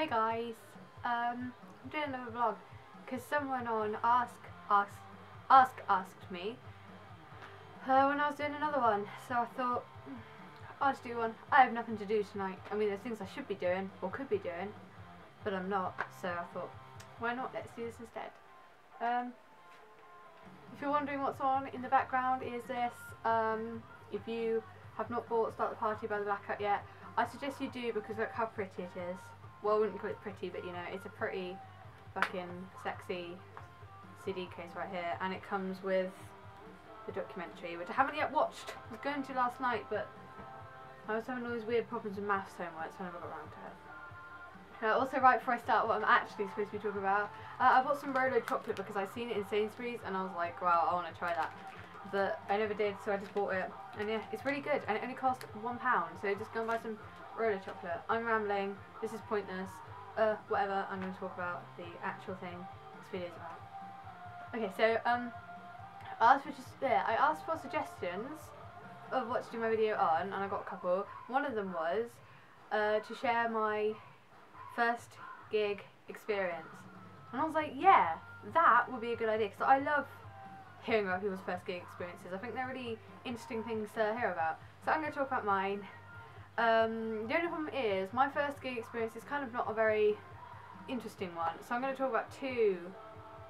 Hey guys, I'm doing another vlog because someone on asked me when I was doing another one, so I thought I'll just do one. I have nothing to do tonight. I mean, there's things I should be doing or could be doing, but I'm not. So I thought, why not? Let's do this instead. If you're wondering what's on in the background, is this. If you have not bought Start the Party by the Blackout yet, I suggest you do because look how pretty it is. Well, I wouldn't call it pretty, but you know, it's a pretty fucking sexy CD case right here, and it comes with the documentary, which I haven't yet watched. I was going to last night, but I was having all these weird problems with maths homework, so I never got around to it. Also, right before I start what I'm actually supposed to be talking about, I bought some Rolo chocolate because I seen it in Sainsbury's, and I was like, wow, I want to try that. But I never did, so I just bought it, and yeah, it's really good, and it only cost £1, so just go and buy some Rolo chocolate. I'm rambling, this is pointless, whatever, I'm going to talk about the actual thing this video is about. Okay, so, I asked for suggestions of what to do my video on, and I got a couple. One of them was, to share my first gig experience, and I was like, yeah, that would be a good idea, because I love hearing about people's first gig experiences. I think they're really interesting things to hear about, so I'm going to talk about mine. The only problem is, my first gig experience is kind of not a very interesting one, so I'm going to talk about two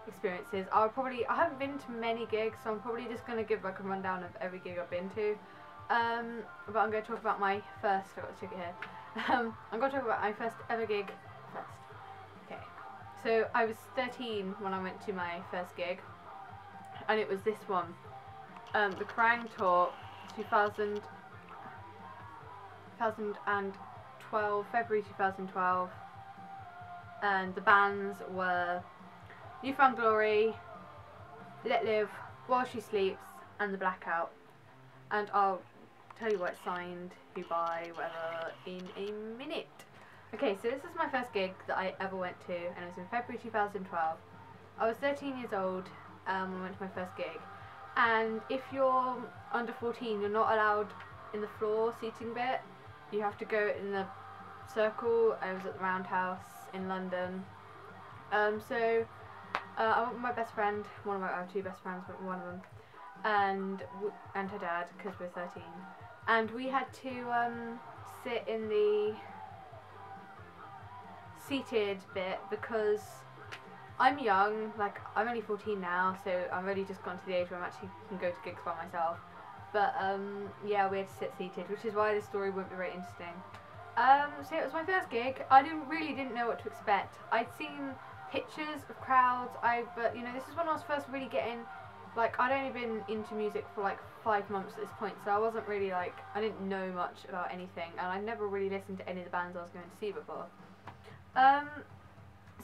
experiences. I haven't been to many gigs, so I'm probably just going to give like a rundown of every gig I've been to, but I'm going to talk about my first, I've got the ticket here, I'm going to talk about my first ever gig first. Okay, so I was 13 when I went to my first gig, and it was this one, the Krang Tour 2012, February 2012, and the bands were New Found Glory, Let Live, While She Sleeps, and The Blackout. And I'll tell you what it's signed, who by, whatever, in a minute. Okay, so this is my first gig that I ever went to, and it was in February 2012. I was 13 years old when I went to my first gig, and if you're under 14, you're not allowed in the floor seating bit. You have to go in the circle. I was at the Roundhouse in London. I went with my best friend, I have two best friends, but one of them, and her dad, because we're 13. And we had to sit in the seated bit because I'm young, like I'm only 14 now, so I've only just gone to the age where I actually can go to gigs by myself. But yeah, we had to sit seated, which is why this story won't be very interesting. So it was my first gig. I really didn't know what to expect. I'd seen pictures of crowds, but you know, this is when I was first really getting, like, I'd only been into music for like 5 months at this point, so I wasn't really like, I didn't know much about anything, and I never really listened to any of the bands I was going to see before.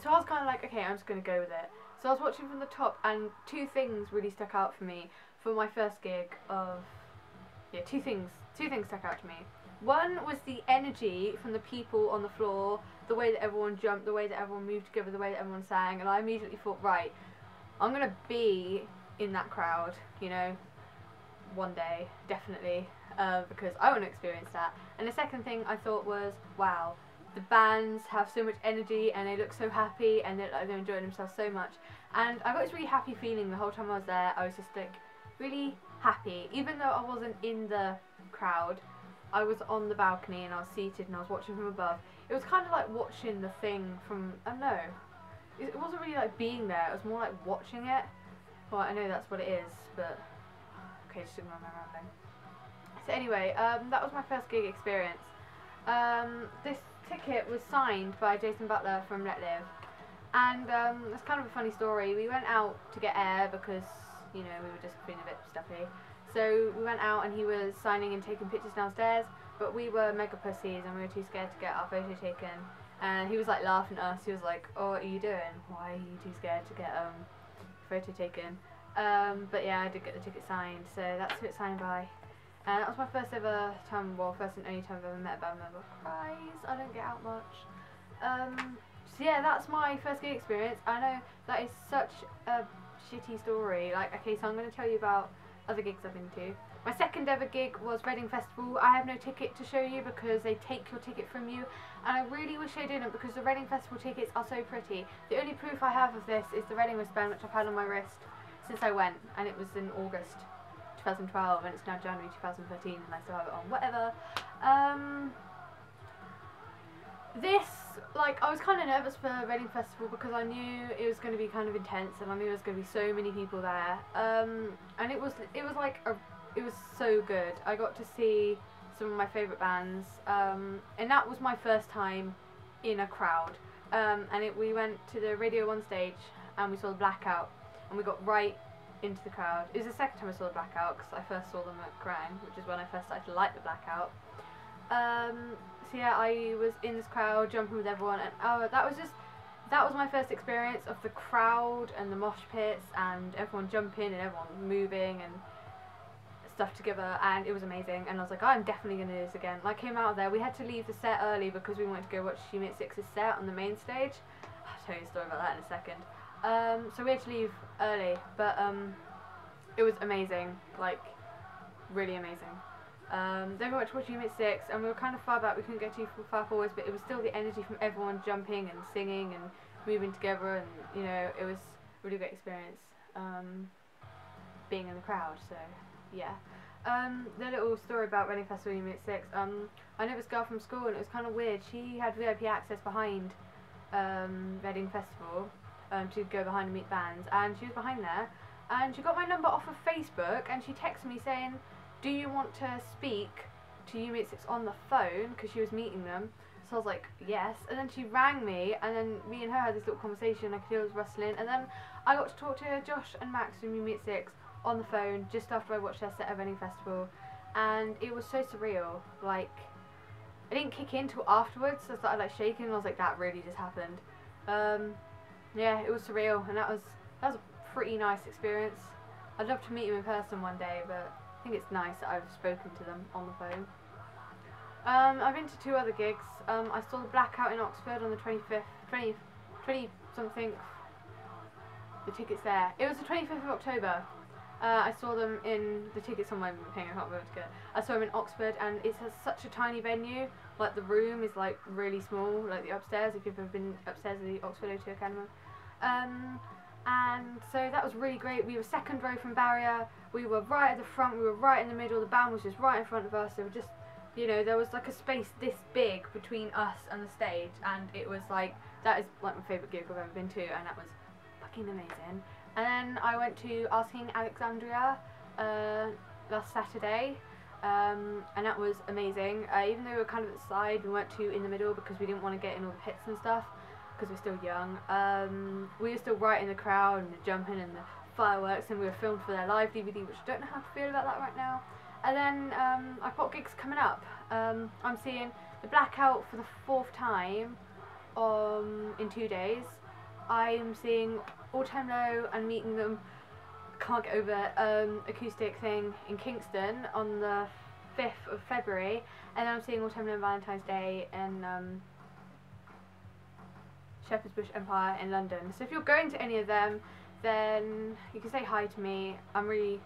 So I was kind of like, okay, I'm just going to go with it. So I was watching from the top, and two things really stuck out for me for my first gig of, yeah, two things stuck out to me. One was the energy from the people on the floor, the way that everyone jumped, the way that everyone moved together, the way that everyone sang, and I immediately thought, right, I'm going to be in that crowd, you know, one day, definitely, because I want to experience that. And the second thing I thought was, wow, the bands have so much energy, and they look so happy, and they're enjoying themselves so much. And I got this really happy feeling the whole time I was there. I was just like really happy, even though I wasn't in the crowd. I was on the balcony and I was seated and I was watching from above. It was kind of like watching the thing from, I don't know, it wasn't really like being there, it was more like watching it. Well, I know that's what it is, but okay, just ignore my rambling. So anyway, that was my first gig experience. This ticket was signed by Jason Butler from Let Live, and it's kind of a funny story. We went out to get air because, you know, we were just feeling a bit stuffy. So we went out and he was signing and taking pictures downstairs, but we were mega pussies and we were too scared to get our photo taken. And he was like laughing at us. He was like, "Oh, what are you doing? Why are you too scared to get photo taken?" But yeah, I did get the ticket signed, so that's who it's signed by. And that was my first ever time, well, first and only time I've ever met a band member. Surprise! I don't get out much. So yeah, that's my first gig experience. I know that is such a shitty story. Like, okay, so I'm going to tell you about other gigs I've been to. My second ever gig was Reading Festival. I have no ticket to show you because they take your ticket from you, and I really wish I didn't because the Reading Festival tickets are so pretty. The only proof I have of this is the Reading wristband, which I've had on my wrist since I went, and it was in August 2012 and it's now January 2013 and I still have it on. Whatever. This, like, I was kind of nervous for Reading Festival because I knew it was going to be kind of intense and I knew there was going to be so many people there. And it was so good. I got to see some of my favourite bands, and that was my first time in a crowd. We went to the Radio 1 stage and we saw the Blackout, and we got right into the crowd. It was the second time I saw the Blackout because I first saw them at Krang, which is when I first started to like the Blackout. So yeah, I was in this crowd jumping with everyone, and that was my first experience of the crowd and the mosh pits and everyone jumping and everyone moving and stuff together, and it was amazing. And I was like, I'm definitely going to do this again. I came out of there, we had to leave the set early because we wanted to go watch Unit 6's set on the main stage. I'll tell you a story about that in a second. So we had to leave early, but it was amazing, like really amazing. Then we went to watch Unit 6 and we were kind of far back, we couldn't get too far forwards, but it was still the energy from everyone jumping and singing and moving together, and you know, it was a really great experience being in the crowd. So yeah. The little story about Reading Festival Unit 6, I know this girl from school and it was kind of weird. She had VIP access behind Reading Festival to go behind and meet bands, and she was behind there and she got my number off of Facebook and she texted me saying, do you want to speak to Unit 6 on the phone, because she was meeting them. So I was like, yes. And then she rang me, and then me and her had this little conversation. I could hear it was rustling, and then I got to talk to Josh and Max from Unit 6 on the phone just after I watched their set at Reading Festival, and it was so surreal. Like, I didn't kick in till afterwards, so I started like shaking and I was like, that really just happened. Yeah, it was surreal, and that was a pretty nice experience. I'd love to meet them in person one day, but I think it's nice that I've spoken to them on the phone. I've been to 2 other gigs. I saw the Blackout in Oxford on the 25th, 20 something. The tickets there. It was the 25th of October. I saw them in the tickets on my thing. I can't remember to get. I saw them in Oxford, and it's such a tiny venue. Like, the room is like really small, like the upstairs. If you've ever been upstairs at the Oxford O2 Academy. And so that was really great. We were second row from barrier. We were right at the front. We were right in the middle. The band was just right in front of us. They were just, you know, there was like a space this big between us and the stage, and it was like, that is like my favourite gig I've ever been to, and that was fucking amazing. And then I went to Asking Alexandria last Saturday, and that was amazing. Even though we were kind of at the side, we weren't too in the middle because we didn't want to get in all the pits and stuff, because we're still young. We were still right in the crowd and the jumping and the fireworks, and we were filmed for their live DVD, which I don't know how to feel about that right now. And then I've got gigs coming up. I'm seeing the Blackout for the 4th time in 2 days. I'm seeing All Time Low and meeting them, can't get over acoustic thing in Kingston on the 5th of February, and then I'm seeing All Time Low on Valentine's Day in Shepherd's Bush Empire in London. So if you're going to any of them, then you can say hi to me. I'm really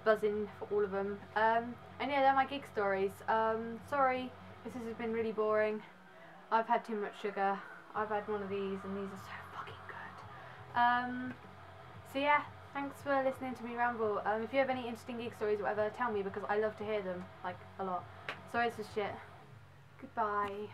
buzzing for all of them. And yeah, they're my gig stories. Sorry if this has been really boring. I've had too much sugar. I've had one of these, and these are so fucking good. So yeah, thanks for listening to me ramble. If you have any interesting gig stories or whatever, tell me, because I love to hear them, like, a lot. Sorry, this is shit. Goodbye.